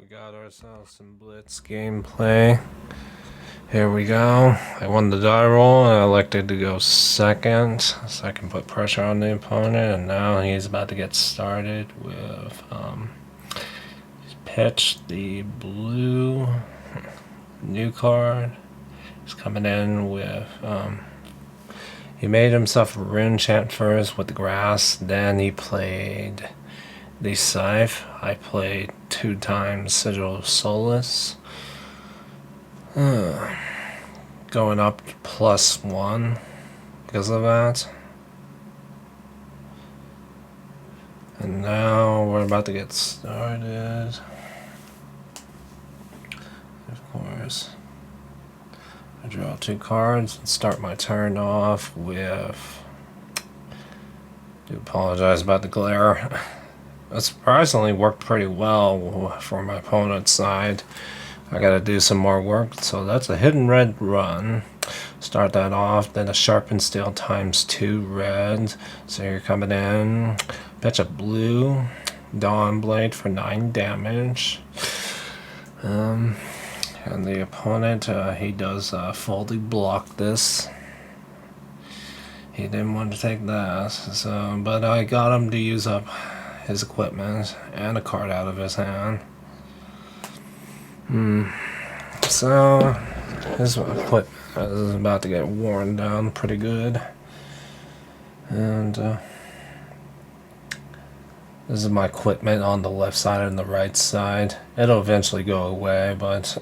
We got ourselves some blitz gameplay. Here we go. I won the die roll and I elected to go second so I can put pressure on the opponent, and now he's about to get started with he's pitched the blue new card. He's coming in with he made himself a rune chant first with the grass, then he played the scythe. I played 2 times Sigil of Solace. Going up to +1 because of that. And now we're about to get started. Of course, I draw 2 cards and start my turn off with. I do apologize about the glare. It surprisingly worked pretty well for my opponent's side. I gotta do some more work, so that's a hidden red run. Start that off, then a sharpened steel ×2 red. So you're coming in, pitch a blue dawn blade for 9 damage. And the opponent, he does fully block this. He didn't want to take that, so but I got him to use up his equipment and a card out of his hand. So his equipment is about to get worn down pretty good, and this is my equipment on the left side and the right side. It'll eventually go away, but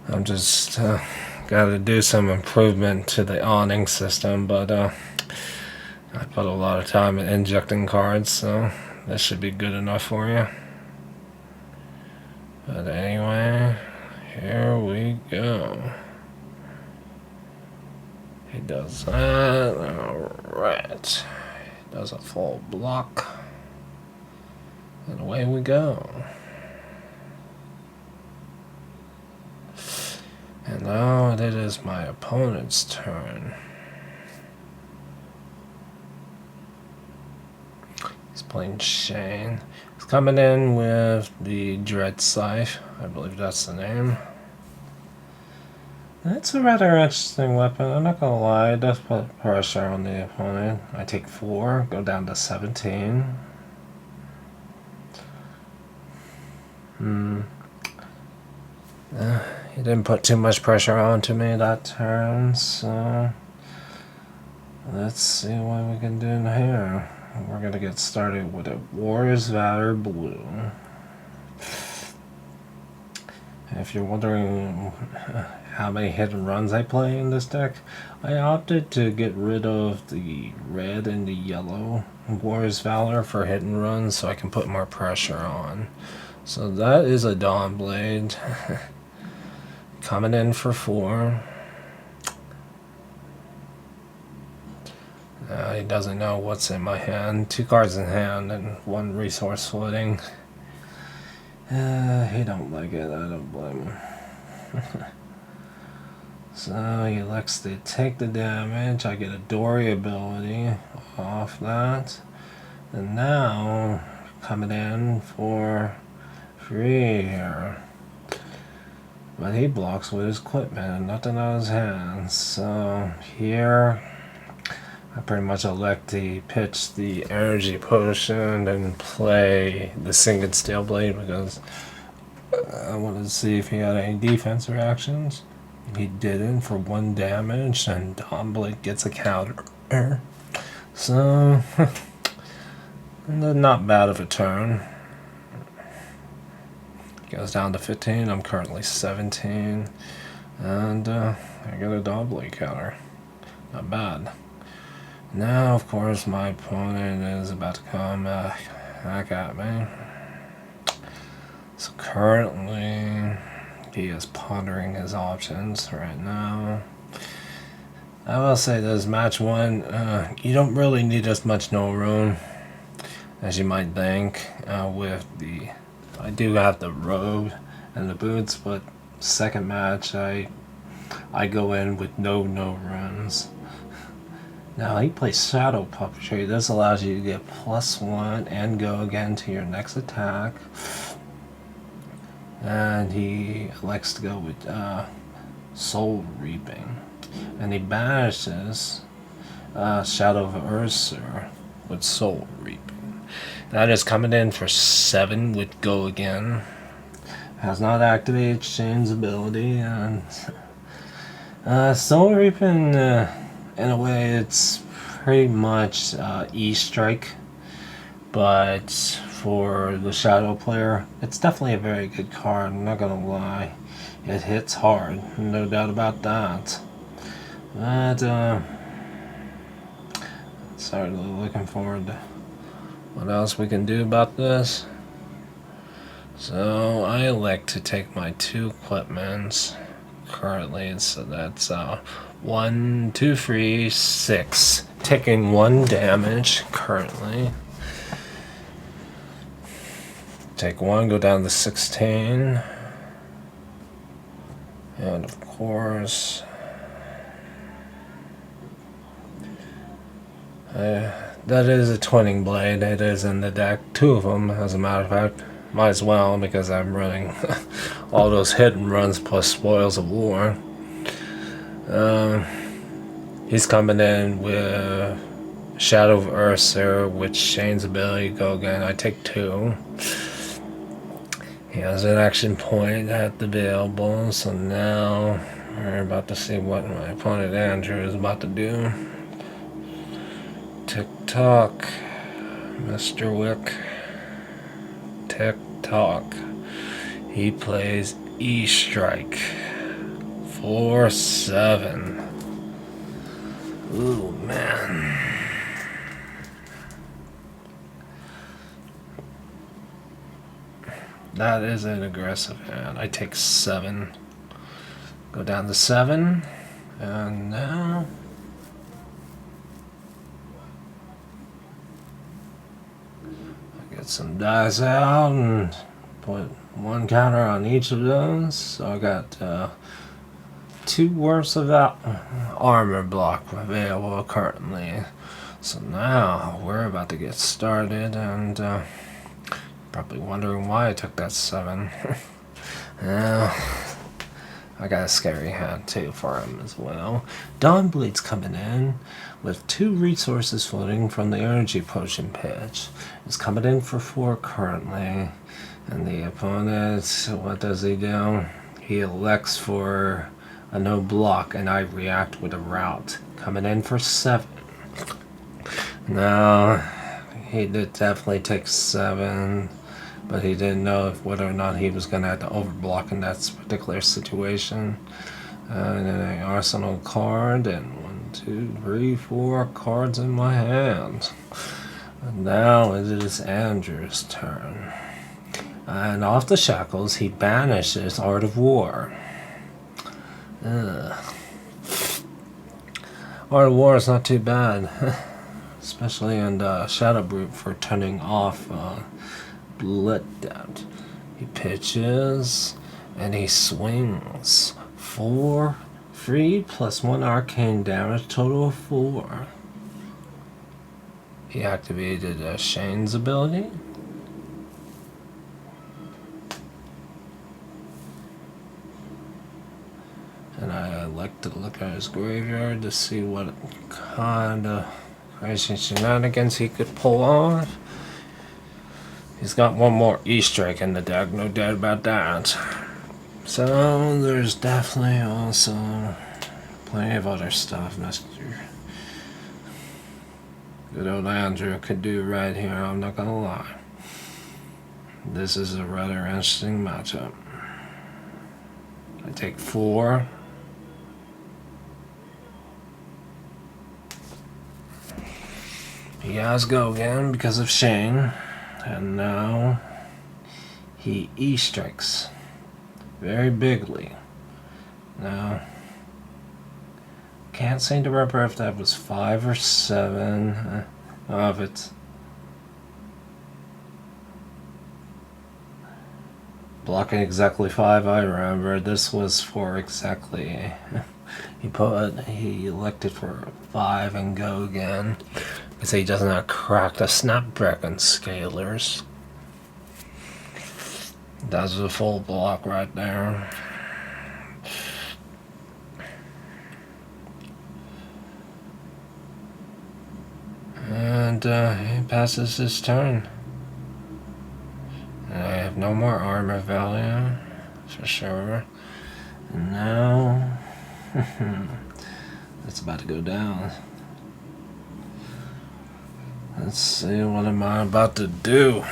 I'm just got to do some improvement to the awning system, but I put a lot of time in injecting cards, so this should be good enough for you. But anyway, here we go. He does that. Alright. He does a full block. And away we go. And now it is my opponent's turn. He's playing Chane. He's coming in with the Dread Scythe. I believe that's the name. It's a rather interesting weapon, I'm not gonna lie. It does put pressure on the opponent. I take 4, go down to 17. He didn't put too much pressure onto me that turn, so let's see what we can do in here. We're gonna get started with a Warrior's Valor blue. If you're wondering how many hidden runs I play in this deck, I opted to get rid of the red and the yellow Warrior's Valor for hidden runs so I can put more pressure on. So that is a Dawn Blade. Coming in for 4. He doesn't know what's in my hand. 2 cards in hand and 1 resource floating. He don't like it, I don't blame him. So he elects to take the damage. I get a dori ability off that. And now, coming in for 3 here. But he blocks with his equipment, nothing on his hands. So here, I pretty much elect to pitch the energy potion and play the sinking steel blade because I wanted to see if he had any defense reactions. He didn't for 1 damage, and Dawn Blade gets a counter. So, not bad of a turn. Goes down to 15. I'm currently 17, and I get a Dawn Blade counter. Not bad. Now, of course, my opponent is about to come back at me. So currently, he is pondering his options right now. I will say this, match 1, you don't really need as much no rune as you might think with the. I do have the robe and the boots, but second match I go in with no runes. Now he plays Shadow Puppetry. This allows you to get +1 and go again to your next attack. And he elects to go with soul reaping. And he banishes Shadow of Ursa with soul reaping. That is coming in for 7 with go again. Has not activated Shane's ability, and soul reaping, in a way, it's pretty much E-strike, but for the shadow player, it's definitely a very good card. I'm not gonna lie, it hits hard, no doubt about that. But certainly looking forward to what else we can do about this. So I elect to take my 2 equipments currently, so that's 1, 2, 3, 6, taking 1 damage currently. Take 1, go down to 16, and of course that is a twinning blade. It is in the deck, 2 of them as a matter of fact. Might as well, because I'm running all those hit and runs plus spoils of war. He's coming in with Shadow of Ursa, which Shane's ability go again. I take 2. He has an action point at the available, so now we're about to see what my opponent Andrew is about to do. Tick tock, Mr. Wick. Tick tock. He plays E-strike. 4/7. Ooh, man. That is an aggressive hand. I take 7. Go down to 7. And now I get some dice out and put 1 counter on each of those. So I got 2 worths of armor block available currently. So now we're about to get started, and probably wondering why I took that 7. I got a scary hand too for him as well. Dawn Blitz coming in with 2 resources floating from the energy potion pitch. It's coming in for 4 currently. And the opponent, what does he do? He elects for a no block, and I react with a route. Coming in for 7. Now, he did definitely take 7, but he didn't know whether or not he was going to have to overblock in that particular situation. And then an arsenal card, and 1, 2, 3, 4 cards in my hand. And now it is Andrew's turn. And off the shackles, he banishes Art of War. Art of War is not too bad, especially in Shadow Brute for turning off Blitz. He pitches and he swings 4 free plus 1 arcane damage, total of 4. He activated Shane's ability. And I like to look at his graveyard to see what kind of crazy shenanigans he could pull off. He's got 1 more E-strike in the deck, no doubt about that. So there's definitely also plenty of other stuff Mr. good old Andrew could do right here, I'm not gonna lie. This is a rather interesting matchup. I take 4. He has go again because of Shane, and now he E-strikes very bigly. Now, can't seem to remember if that was 5 or 7 of it. Blocking exactly 5, I remember. This was for exactly. He elected for 5 and go again. Because he does not crack the Snapdragon scalers. That's a full block right there. And he passes his turn. And I have no more armor value, for sure. And now, it's about to go down. Let's see, what am I about to do?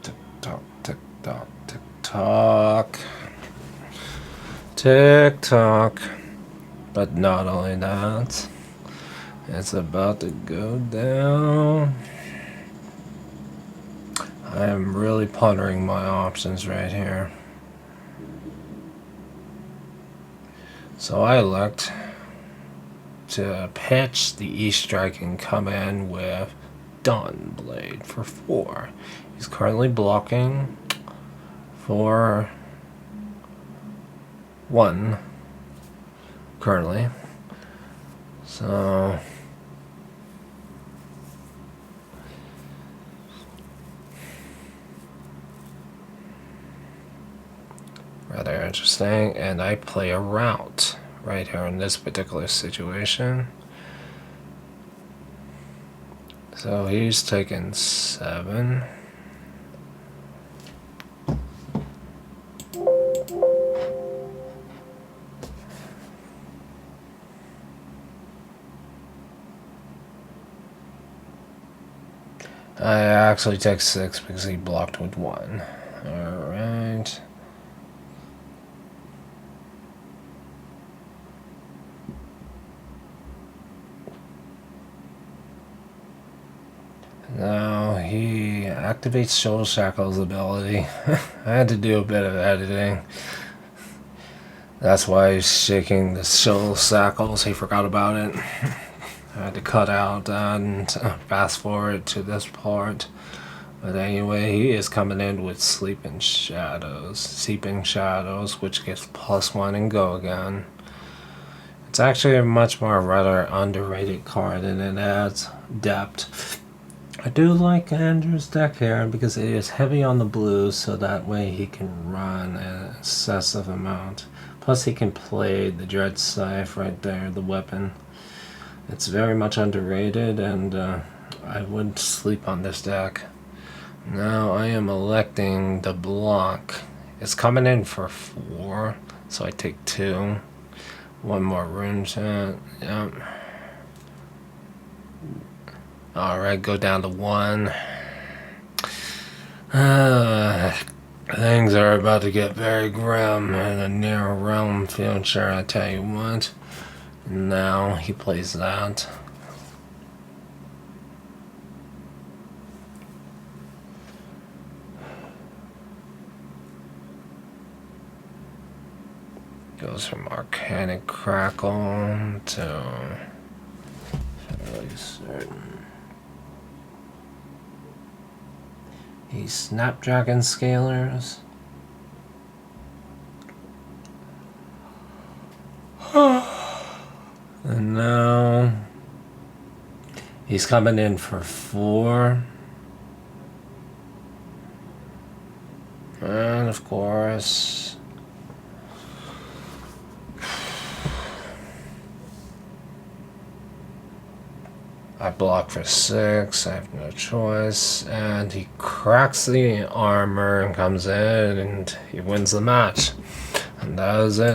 Tick tock, tick tock, tick tock. Tick tock. But not only that, it's about to go down. I am really pondering my options right here. So I elect to pitch the E-strike and come in with Dawn Blade for 4. He's currently blocking for 1 currently. So rather interesting, and I play a route right here in this particular situation. So he's taking 7. I actually take 6 because he blocked with 1. Alright. Now he activates Shoulder Shackle's ability. I had to do a bit of editing. That's why he's shaking the Shoulder Shackles. He forgot about it. I had to cut out and fast forward to this part. But anyway, he is coming in with Seeping Shadows, which gives +1 and go again. It's actually a much more rather underrated card, and it adds depth. I do like Andrew's deck here because it is heavy on the blues, so that way he can run an excessive amount. Plus he can play the Dread Scythe right there, the weapon. It's very much underrated, and I wouldn't sleep on this deck. Now I am electing the block. It's coming in for 4, so I take 2. 1 more rune chat. Yep. Alright, go down to 1. Things are about to get very grim in the near realm future, I tell you what. Now he plays that. Goes from Arcanic Crackle to fairly certain. He's Snapdragon Scalers. And now he's coming in for 4. And of course, I block for 6, I have no choice, and he cracks the armor and comes in and he wins the match. And that is it.